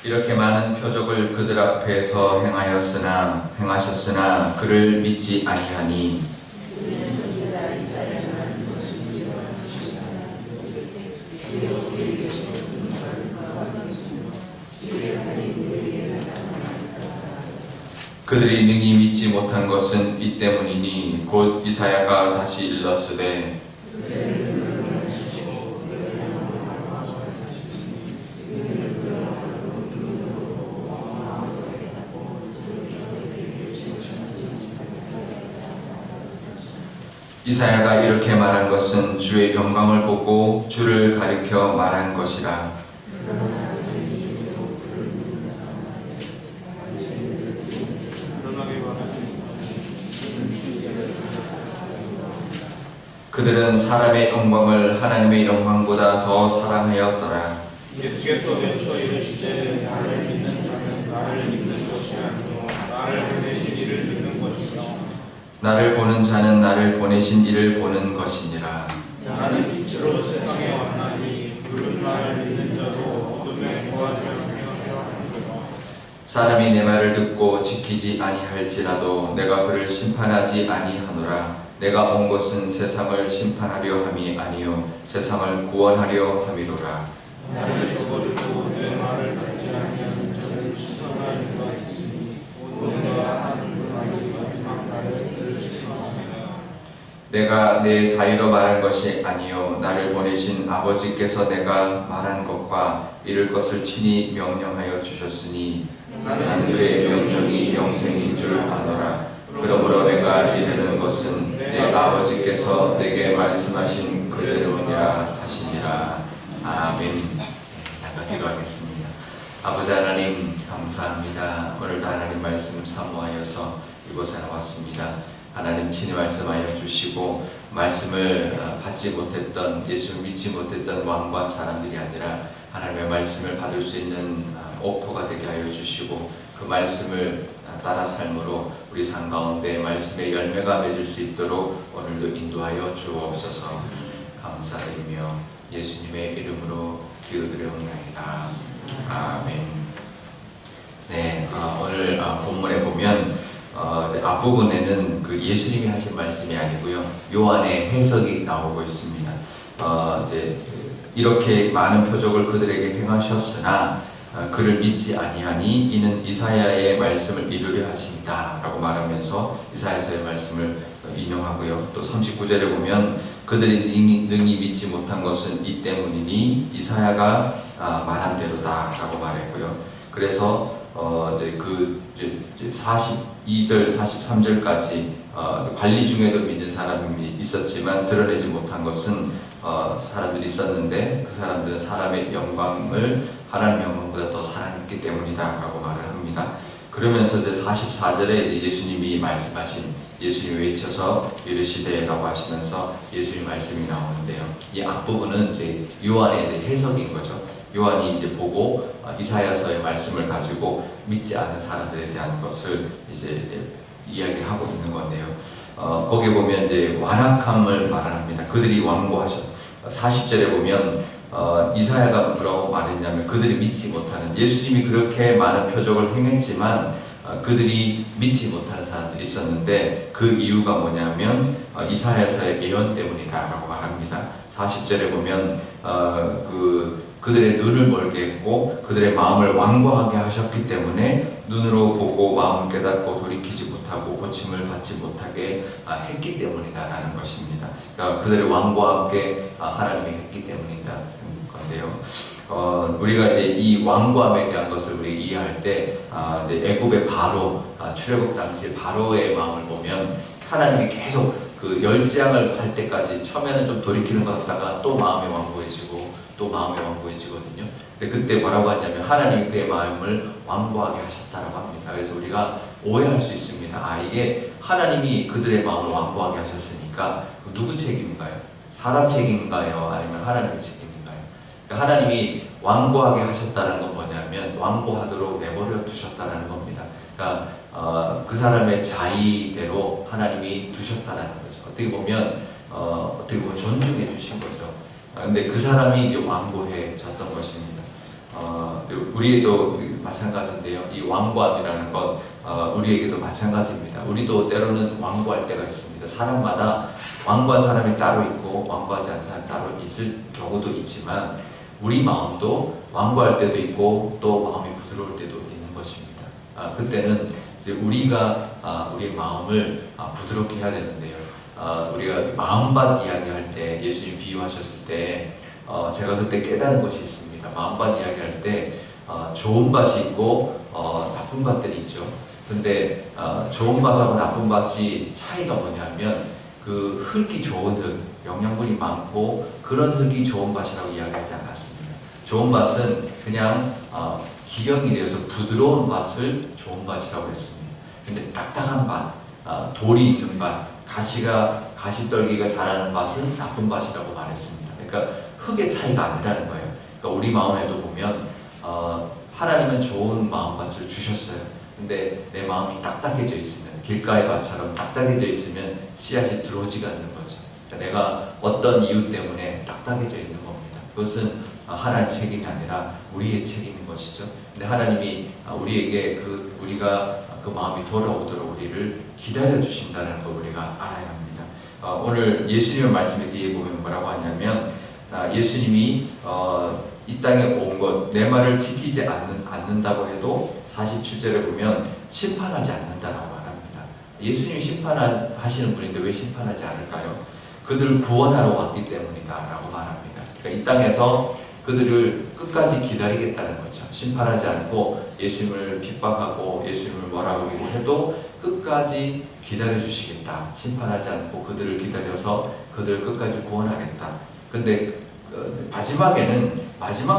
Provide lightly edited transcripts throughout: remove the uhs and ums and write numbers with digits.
이렇게 많은 표적을 그들 앞에서 행하셨으나 그를 믿지 아니하니 그들이 능히 믿지 못한 것은 이 때문이니 곧 이사야가 다시 일렀으되 이사야가 이렇게 말한 것은 주의 영광을 보고 주를 가리켜 말한 것이라. 그들은 사람의 영광을 하나님의 영광보다 더 사랑하였더라. 예수께서 외쳐 이르시되 나를 믿는 자는 나를 믿는 것이 아니요 나를 보내신 이를 믿는 것이라. 나를 보는 자는 나를 보내신 이를 보는 것이니라. 나는 빛으로 세상에 왔나니 그런 나를 믿는 자도 어둠에 거하지 않게 하려 함이라. 사람이 내 말을 듣고 지키지 아니할지라도 내가 그를 심판하지 아니하노라. 내가 온 것은 세상을 심판하려 함이 아니요 세상을 구원하려 함이로라. 나를 저버리고 내 말을 듣지 아니하는 자를 심판할 수가 있으니 오늘 내가 하는 그 말이 마지막 날에 이르시리라. 내가 내 사이로 말한 것이 아니요 나를 보내신 아버지께서 내가 말한 것과 이룰 것을 친히 명령하여 주셨으니 나는 그의 명령이 영생인 줄 아노라. 그러므로 내가 이르는 것은 내 아버지께서 내게 말씀하신 그대로니라 하시니라. 아멘. 잠깐 기도하겠습니다. 아버지 하나님 감사합니다. 오늘도 하나님 말씀 사모하여서 이곳에 나왔습니다. 하나님 친히 말씀하여 주시고 말씀을 받지 못했던 예수 믿지 못했던 왕관 사람들이 아니라 하나님의 말씀을 받을 수 있는 옥토가 되게 하여 주시고 그 말씀을 따라 삶으로 우리 삶 가운데 말씀의 열매가 맺을 수 있도록 오늘도 인도하여 주옵소서. 감사드리며 예수님의 이름으로 기도드려옵나이다. 아멘. 네, 오늘 본문에 보면 앞부분에는 그 예수님이 하신 말씀이 아니고요 요한의 해석이 나오고 있습니다. 이제 이렇게 많은 표적을 그들에게 행하셨으나 그를 믿지 아니하니 이는 이사야의 말씀을 이루려 하십니다 라고 말하면서 이사야서의 말씀을 인용하고요. 또 39절에 보면 그들이 능히 믿지 못한 것은 이 때문이니 이사야가 말한 대로다 라고 말했고요. 그래서 이제 42절 43절까지 관리 중에도 믿는 사람이 있었지만 드러내지 못한 것은 사람들이 있었는데 그 사람들은 사람의 영광을 하나님의 영광보다 더 사랑했기 때문이다 라고 말을 합니다. 그러면서 이제 44절에 이제 예수님이 말씀하신 예수님이 외쳐서 이르시되 라고 하시면서 예수님 말씀이 나오는데요. 이 앞부분은 이제 요한의 이제 해석인 거죠. 요한이 이제 보고 이사야서의 말씀을 가지고 믿지 않는 사람들에 대한 것을 이제 이야기하고 있는 건데요. 거기에 보면 이제 완악함을 말합니다. 그들이 완고하셨. 40절에 보면 이사야가 뭐라고 말했냐면 그들이 믿지 못하는 예수님이 그렇게 많은 표적을 행했지만 그들이 믿지 못하는 사람들이 있었는데 그 이유가 뭐냐면 이사야서의 예언 때문이다라고 말합니다. 40절에 보면 그들의 눈을 멀게 했고 그들의 마음을 완고하게 하셨기 때문에 눈으로 보고 마음을 깨닫고 돌이키지 못하고 고침을 받지 못하게 했기 때문이다라는 것입니다. 그러니까 그들의 왕과 함께 하나님이 했기 때문이다는 건데요. 우리가 이제 이 왕과함에 대한 것을 우리 이해할 때 이제 애굽의 바로 출애굽 당시 바로의 마음을 보면 하나님이 계속 그 열재앙을 할 때까지 처음에는 좀 돌이키는 것 같다가 또 마음이 완고해지고 또 마음이 완고해지거든요. 근데 그때 뭐라고 하냐면 하나님이 그의 마음을 완고하게 하셨다라고 합니다. 그래서 우리가 오해할 수 있습니다. 이게 하나님이 그들의 마음을 완고하게 하셨으니까 누구 책임인가요? 사람 책임인가요? 아니면 하나님의 책임인가요? 그러니까 하나님이 완고하게 하셨다는 건 뭐냐면 완고하도록 내버려 두셨다는 겁니다. 그러니까 그 사람의 자의대로 하나님이 두셨다는 거죠. 어떻게 보면 존중해 주신 거죠. 근데 그 사람이 이제 완고해졌던 것입니다. 우리도 마찬가지인데요. 이 완고함이라는 것 우리에게도 마찬가지입니다. 우리도 때로는 완고할 때가 있습니다. 사람마다 완고한 사람이 따로 있고 완고하지 않은 사람이 따로 있을 경우도 있지만 우리 마음도 완고할 때도 있고 또 마음이 부드러울 때도 있는 것입니다. 그때는 이제 우리가 우리의 마음을 부드럽게 해야 되는데요. 우리가 마음밭 이야기할 때 예수님 비유하셨을 때 제가 그때 깨달은 것이 있습니다. 마음밭 이야기할 때 좋은 밭이 있고 나쁜 밭들이 있죠. 근데 좋은 밭하고 나쁜 밭이 차이가 뭐냐면 그 흙이 좋은 흙, 영양분이 많고 그런 흙이 좋은 밭이라고 이야기하지 않았습니다. 좋은 밭은 그냥 기경이 되어서 부드러운 밭을 좋은 밭이라고 했습니다. 근데 딱딱한 밭, 돌이 있는 밭, 가시떨기가 자라는 밭은 나쁜 밭이라고 말했습니다. 그러니까 흙의 차이가 아니라는 거예요. 그러니까 우리 마음에도 보면 하나님은 좋은 마음밭을 주셨어요. 근데 내 마음이 딱딱해져 있으면 길가의 밭처럼 딱딱해져 있으면 씨앗이 들어오지가 않는 거죠. 그러니까 내가 어떤 이유 때문에 딱딱해져 있는 겁니다. 그것은 하나님 책임이 아니라 우리의 책임인 것이죠. 근데 하나님이 우리에게 우리가 그 마음이 돌아오도록 우리를 기다려 주신다는 걸 우리가 알아야 합니다. 오늘 예수님의 말씀에 뒤에 보면 뭐라고 하냐면 예수님이 이 땅에 온 것, 내 말을 지키지 않는다고 해도 47절에 보면 심판하지 않는다라고 말합니다. 예수님이 심판하시는 분인데 왜 심판하지 않을까요? 그들을 구원하러 왔기 때문이다라고 말합니다. 그러니까 이 땅에서 그들을 끝까지 기다리겠다는 거죠. 심판하지 않고 예수님을 핍박하고 예수님을 뭐라고 해도 끝까지 기다려주시겠다. 심판하지 않고 그들을 기다려서 그들을 끝까지 구원하겠다. 근데 마지막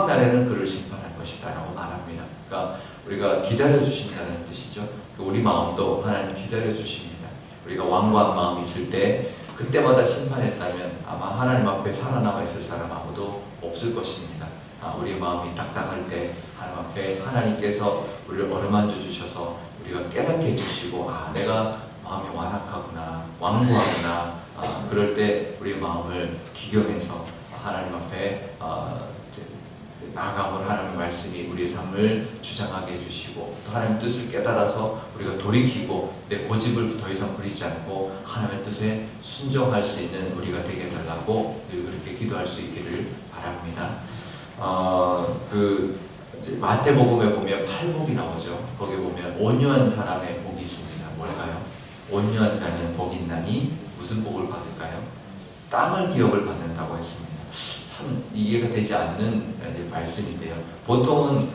날에는 그를 심판할 것이다 라고 말합니다. 그러니까 우리가 기다려주신다는 뜻이죠. 우리 마음도 하나님 기다려주십니다. 우리가 완고한 마음이 있을 때 그때마다 심판했다면 아마 하나님 앞에 살아남아 있을 사람 아무도 없을 것입니다. 우리 마음이 딱딱할 때 하나님 앞에 하나님께서 우리를 어루만져 주셔서 우리가 깨닫게 해주시고 내가 마음이 완악하구나, 완고하구나 그럴 때 우리의 마음을 기경해서 하나님 앞에 나아가면 하나님의 말씀이 우리의 삶을 주장하게 해주시고 또 하나님의 뜻을 깨달아서 우리가 돌이키고 내 고집을 더 이상 부리지 않고 하나님의 뜻에 순종할 수 있는 우리가 되게 해달라고 늘 그렇게 기도할 수 있기를 바랍니다. 이제 마태복음에 보면 팔복이 나오죠. 거기에 보면 온유한 사람의 복이 있습니다. 뭘까요? 온유한 자는 복이 있나니 무슨 복을 받을까요? 땅을 기업을 받는다고 했습니다. 참 이해가 되지 않는 말씀인데요. 보통은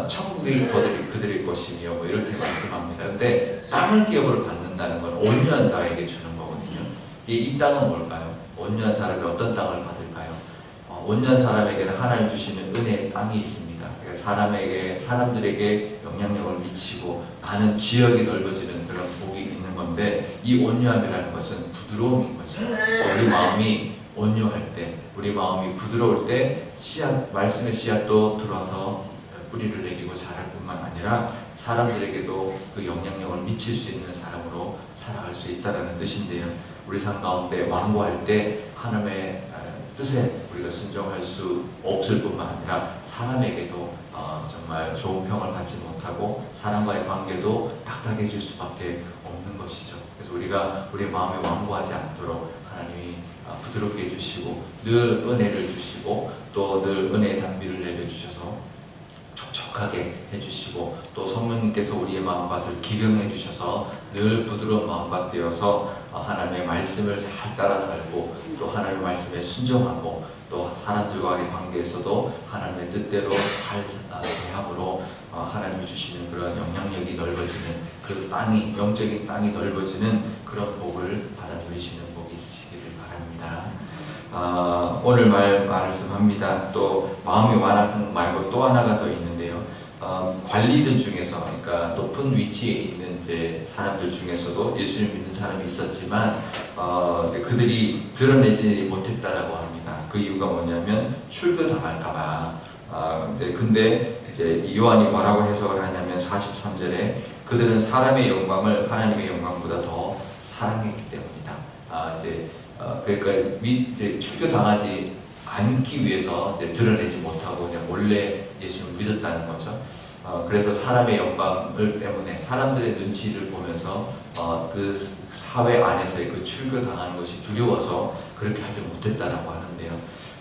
천국의 그들의 것이며 뭐 이렇게 말씀합니다. 근데 땅을 기업을 받는다는 건 온유한 자에게 주는 거거든요. 이 땅은 뭘까요? 온유한 사람이 어떤 땅을 받을까요? 온유한 사람에게는 하나님 주시는 은혜의 땅이 있습니다. 그러니까 사람들에게 영향력을 미치고 많은 지역이 넓어지는 그런 복이 있는 건데 이 온유함이라는 것은 부드러움인 거죠. 우리 마음이 온유할 때, 우리 마음이 부드러울 때 말씀의 씨앗도 들어와서 뿌리를 내리고 자랄 뿐만 아니라 사람들에게도 그 영향력을 미칠 수 있는 사람으로 살아갈 수 있다는 뜻인데요. 우리 삶 가운데 완고할 때 하나님의 뜻에 우리가 순종할 수 없을 뿐만 아니라 사람에게도 정말 좋은 평을 받지 못하고 사람과의 관계도 딱딱해질 수밖에 없는 것이죠. 그래서 우리가 우리의 마음에 완고하지 않도록 하나님이 부드럽게 해주시고 늘 은혜를 주시고 또 늘 은혜의 단비를 내려주셔서 촉촉하게 해주시고 또 성령님께서 우리의 마음밭을 기경해 주셔서 늘 부드러운 마음밭 되어서 하나님의 말씀을 잘 따라 살고 또 하나님의 말씀에 순종하고 또 사람들과의 관계에서도 하나님의 뜻대로 잘 대함으로 하나님이 주시는 그런 영향력이 넓어지는 그 땅이 영적인 땅이 넓어지는 그런 복을 받아 누리시는 복이 있으시기를 바랍니다. 오늘 말씀합니다. 또 마음이 완악한 말고 또 하나가 더 있는데요. 관리들 중에서 그러니까 높은 위치에 있는 이제 사람들 중에서도 예수님 믿는 사람이 있었지만 그들이 드러내지 못했다라고 합니다. 그 이유가 뭐냐면 출교당할까봐. 근데 이제 요한이 뭐라고 해석을 하냐면 43절에 그들은 사람의 영광을 하나님의 영광보다 더 사랑했기 때문이다. 그러니까 이제 출교당하지 않기 위해서 드러내지 못하고 몰래 예수님을 믿었다는 거죠. 그래서 사람의 영광을 때문에 사람들의 눈치를 보면서 그 사회 안에서의 그 출교당하는 것이 두려워서 그렇게 하지 못했다라고 하는데요.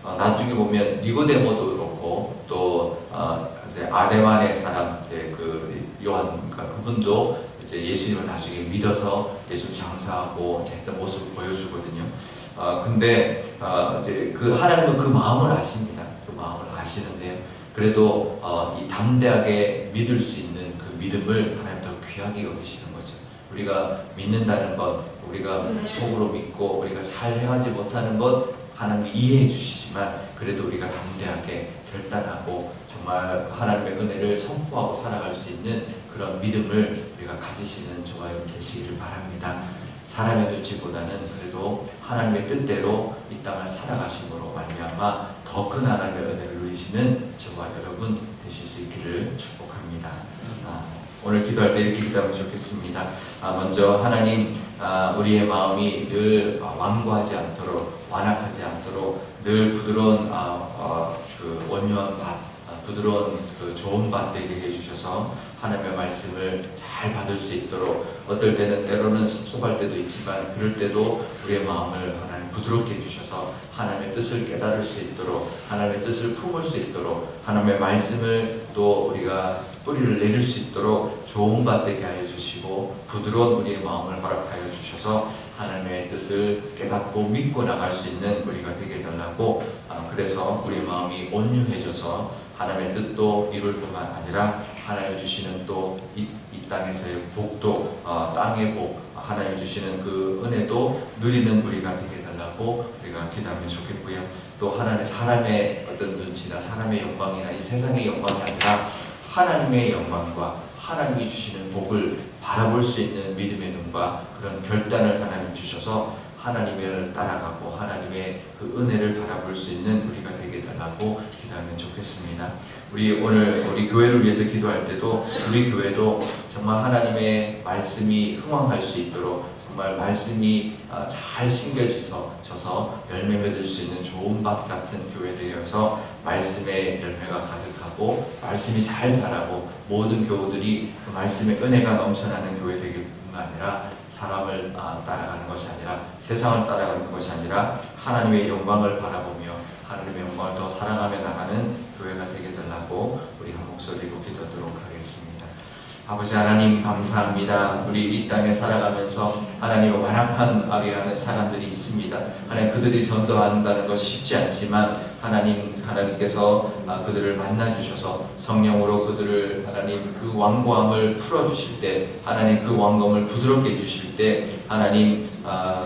나중에 보면 니고데모도 그렇고 또 이제 아데만의 사람 이제 그 요한 그분도 이제 예수님을 나중에 믿어서 예수 장사하고 했던 모습을 보여주거든요. 근데 이제 그 하나님은 그 마음을 아십니다. 그 마음을 아시는데요. 그래도 이 담대하게 믿을 수 있는 그 믿음을 하나님 더 귀하게 여기시는 거죠. 우리가 믿는다는 것, 우리가 속으로 믿고 우리가 잘 행하지 못하는 것 하나님이 이해해 주시지만 그래도 우리가 담대하게 결단하고 정말 하나님의 은혜를 선포하고 살아갈 수 있는 그런 믿음을 우리가 가지시는 저와 여러분 되시기를 바랍니다. 사람의 눈치보다는 그래도 하나님의 뜻대로 이 땅을 살아가심으로 말미암아 더 큰 하나님의 은혜를 누리시는 저와 여러분 되실 수 있기를 축복합니다. 오늘 기도할 때 이렇게 기도하면 좋겠습니다. 먼저 하나님, 우리의 마음이 늘 완고하지 않도록, 완악하지 않도록 늘 부드러운 그 온유한 밭, 부드러운 그 좋은 밭 되게 해주셔서 하나님의 말씀을 잘 받을 수 있도록, 어떨 때는 때로는 섭섭할 때도 있지만 그럴 때도 우리의 마음을 하나님 부드럽게 해주셔서 하나님의 뜻을 깨달을 수 있도록, 하나님의 뜻을 품을 수 있도록, 하나님의 말씀을 또 우리가 뿌리를 내릴 수 있도록 좋은 밭 되게 하여 주시고 부드러운 우리의 마음을 허락하여 주셔서 하나님의 뜻을 깨닫고 믿고 나갈 수 있는 우리가 되게 해달라고, 그래서 우리 마음이 온유해져서 하나님의 뜻도 이룰 뿐만 아니라 하나님 주시는 또 이 땅에서의 복도, 땅의 복, 하나님 주시는 그 은혜도 누리는 우리가 되게 해달라고 우리가 기도하면 좋겠고요. 또 하나님, 사람의 어떤 눈치나 사람의 영광이나 이 세상의 영광이 아니라 하나님의 영광과 하나님이 주시는 복을 바라볼 수 있는 믿음의 눈과 그런 결단을 하나님 주셔서 하나님을 따라가고 하나님의 그 은혜를 바라볼 수 있는 우리가 되게 달라고 기도하면 좋겠습니다. 우리 오늘 우리 교회를 위해서 기도할 때도 우리 교회도 정말 하나님의 말씀이 흥왕할 수 있도록 정말 말씀이 잘 심겨져서 열매 맺을 수 있는 좋은 밭 같은 교회들이어서 말씀의 열매가 가득하고 말씀이 잘 자라고 모든 교우들이 그 말씀의 은혜가 넘쳐나는 교회 되길 뿐만 아니라 사람을 따라가는 것이 아니라 세상을 따라가는 것이 아니라 하나님의 영광을 바라보며 하나님의 영광을 더 사랑하며 나가는 교회가 되게 달라고 우리 한 목소리로 기도하도록 하겠습니다. 아버지 하나님 감사합니다. 우리 이 땅에 살아가면서 하나님의 완악한 아래하는 사람들이 있습니다. 하나님 그들이 전도한다는 것이 쉽지 않지만 하나님께서 그들을 만나 주셔서 성령으로 그들을 하나님 그 완고함을 풀어 주실 때, 하나님 그 완고함을 부드럽게 해 주실 때 하나님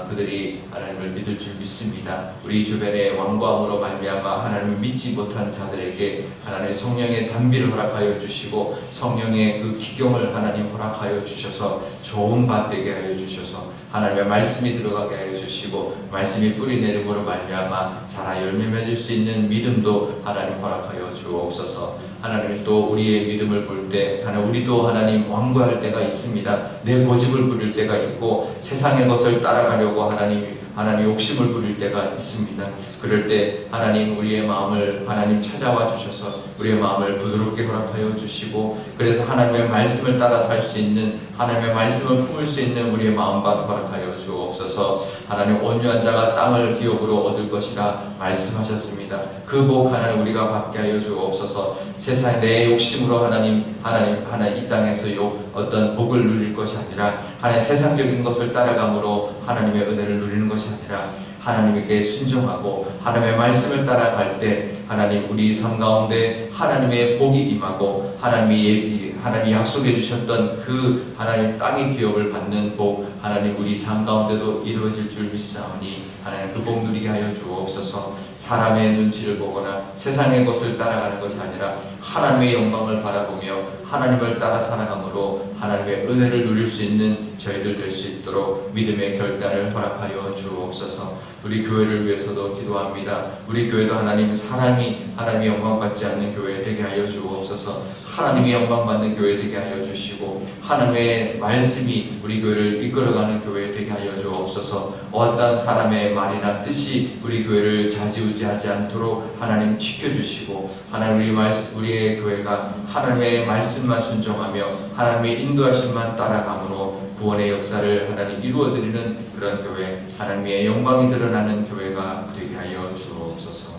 그들이 하나님을 믿을 줄 믿습니다. 우리 주변의 완고함으로 말미암아 하나님을 믿지 못한 자들에게 하나님의 성령의 단비를 허락하여 주시고 성령의 그 기경을 하나님 허락하여 주셔서 좋은 밭 되게 하여 주셔서 하나님의 말씀이 들어가게 하여 주시고 말씀이 뿌리 내림으로 말미암아 자라 열매 맺을 수 있는 믿음도 하나님 허락하여 주옵소서. 하나님 또 우리의 믿음을 볼 때 하나님 우리도 하나님 완고할 때가 있습니다. 내 고집을 부릴 때가 있고 세상의 것을 따라가려고 하나님 욕심을 부릴 때가 있습니다. 그럴 때 하나님 우리의 마음을 하나님 찾아와 주셔서 우리의 마음을 부드럽게 허락하여 주시고 그래서 하나님의 말씀을 따라 살 수 있는 하나님의 말씀을 품을 수 있는 우리의 마음밭 허락하여 주옵소서. 하나님 온유한 자가 땅을 기업으로 얻을 것이라 말씀하셨습니다. 그 복 하나님 우리가 받게 하여 주옵소서. 세상 내 욕심으로 하나님 이 땅에서 어떤 복을 누릴 것이 아니라 하나님 세상적인 것을 따라감으로 하나님의 은혜를 누리는 것이 아니라 하나님에게 순종하고 하나님의 말씀을 따라갈 때 하나님 우리 삶 가운데 하나님의 복이 임하고 하나님이 약속해 주셨던 그 하나님 땅의 기업을 받는 복 하나님 우리 삶 가운데도 이루어질 줄 믿사오니 하나님 그 복 누리게 하여 주옵소서. 사람의 눈치를 보거나 세상의 것을 따라가는 것이 아니라 하나님의 영광을 바라보며 하나님을 따라 살아감으로 하나님의 은혜를 누릴 수 있는 저희들 될 수 있도록 믿음의 결단을 허락하여 주옵소서. 우리 교회를 위해서도 기도합니다. 우리 교회도 사람이 하나님의 영광 받지 않는 교회 되게 하여 주옵소서. 하나님의 영광 받는 교회 되게 하여 주시고 하나님의 말씀이 우리 교회를 이끌어가는 교회 되게 하여 주옵소서. 어떤 사람의 말이나 뜻이 우리 교회를 좌지우지하지 않도록 하나님 지켜주시고 하나님 우리의 우리의 교회가 하나님의 말씀만 순종하며 하나님의 인도하심만 따라감으로 구원의 역사를 하나님 이루어드리는 그런 교회, 하나님의 영광이 드러나는 교회가 되게 하여 주옵소서.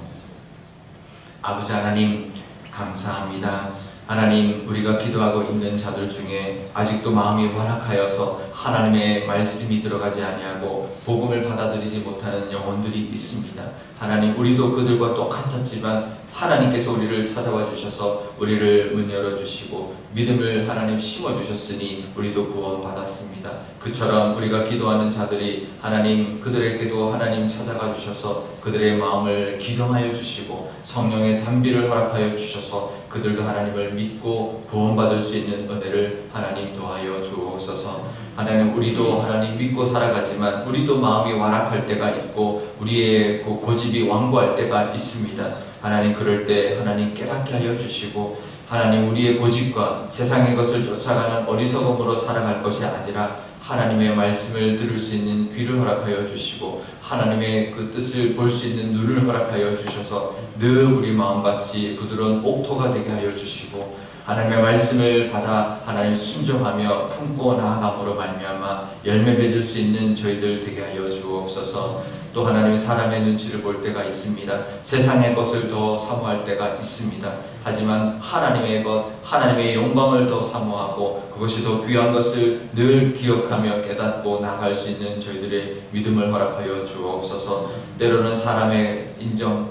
아버지 하나님 감사합니다. 하나님, 우리가 기도하고 있는 자들 중에 아직도 마음이 완악하여서 하나님의 말씀이 들어가지 아니하고 복음을 받아들이지 못하는 영혼들이 있습니다. 하나님, 우리도 그들과 똑같았지만 하나님께서 우리를 찾아와 주셔서 우리를 문 열어주시고 믿음을 하나님 심어주셨으니 우리도 구원받았습니다. 그처럼 우리가 기도하는 자들이 하나님, 그들에게도 하나님 찾아가 주셔서 그들의 마음을 기경하여 주시고 성령의 단비를 허락하여 주셔서 그들도 하나님을 믿고 구원받을 수 있는 은혜를 하나님 도하여 주옵소서. 하나님, 우리도 하나님 믿고 살아가지만 우리도 마음이 완악할 때가 있고 우리의 고집이 완고할 때가 있습니다. 하나님, 그럴 때 하나님 깨닫게 하여 주시고 하나님, 우리의 고집과 세상의 것을 쫓아가는 어리석음으로 살아갈 것이 아니라 하나님의 말씀을 들을 수 있는 귀를 허락하여 주시고 하나님의 그 뜻을 볼 수 있는 눈을 허락하여 주셔서 늘 우리 마음같이 부드러운 옥토가 되게 하여 주시고 하나님의 말씀을 받아 하나님 순종하며 품고 나아감으로 말미암아 열매 맺을 수 있는 저희들 되게 하여 주옵소서. 또 하나님의 사람의 눈치를 볼 때가 있습니다. 세상의 것을 더 사모할 때가 있습니다. 하지만 하나님의 것, 하나님의 영광을 더 사모하고 그것이 더 귀한 것을 늘 기억하며 깨닫고 나아갈 수 있는 저희들의 믿음을 허락하여 주옵소서. 때로는 사람의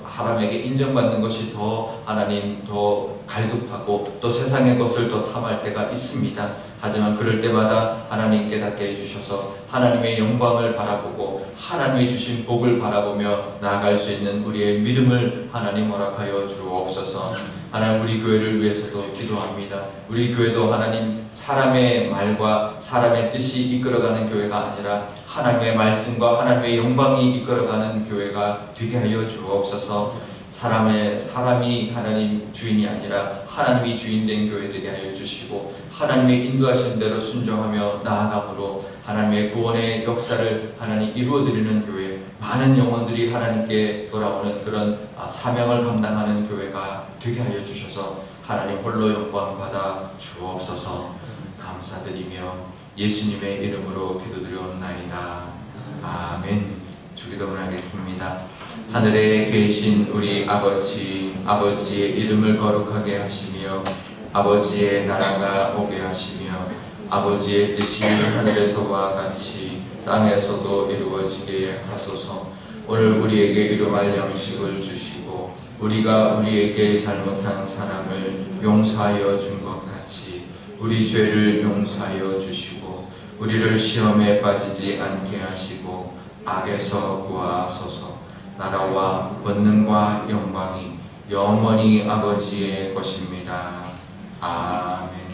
사람에게 인정받는 것이 더 하나님 더 갈급하고 또 세상의 것을 더 탐할 때가 있습니다. 하지만 그럴 때마다 하나님 깨닫게 해주셔서 하나님의 영광을 바라보고 하나님이 주신 복을 바라보며 나아갈 수 있는 우리의 믿음을 하나님 허락하여 주옵소서. 하나님, 우리 교회를 위해서도 기도합니다. 우리 교회도 하나님 사람의 말과 사람의 뜻이 이끌어가는 교회가 아니라 하나님의 말씀과 하나님의 영광이 이끌어가는 교회가 되게 하여 주옵소서. 사람이 하나님 주인이 아니라 하나님이 주인된 교회 되게 하여 주시고 하나님의 인도하신 대로 순종하며 나아감으로 하나님의 구원의 역사를 하나님 이루어드리는 교회, 많은 영혼들이 하나님께 돌아오는 그런 사명을 감당하는 교회가 되게 하여 주셔서 하나님 홀로 영광 받아 주옵소서. 감사드리며 예수님의 이름으로 기도드리옵나이다. 아멘. 주기도문을 하겠습니다. 하늘에 계신 우리 아버지, 아버지의 이름을 거룩하게 하시며 아버지의 나라가 오게 하시며 아버지의 뜻이 하늘에서와 같이 땅에서도 이루어지게 하소서. 오늘 우리에게 일용할 양식을 주시고 우리가 우리에게 잘못한 사람을 용서하여 준 것 같이 우리 죄를 용서하여 주시고 우리를 시험에 빠지지 않게 하시고 악에서 구하소서. 나라와 권능과 영광이 영원히 아버지의 것입니다. 아멘.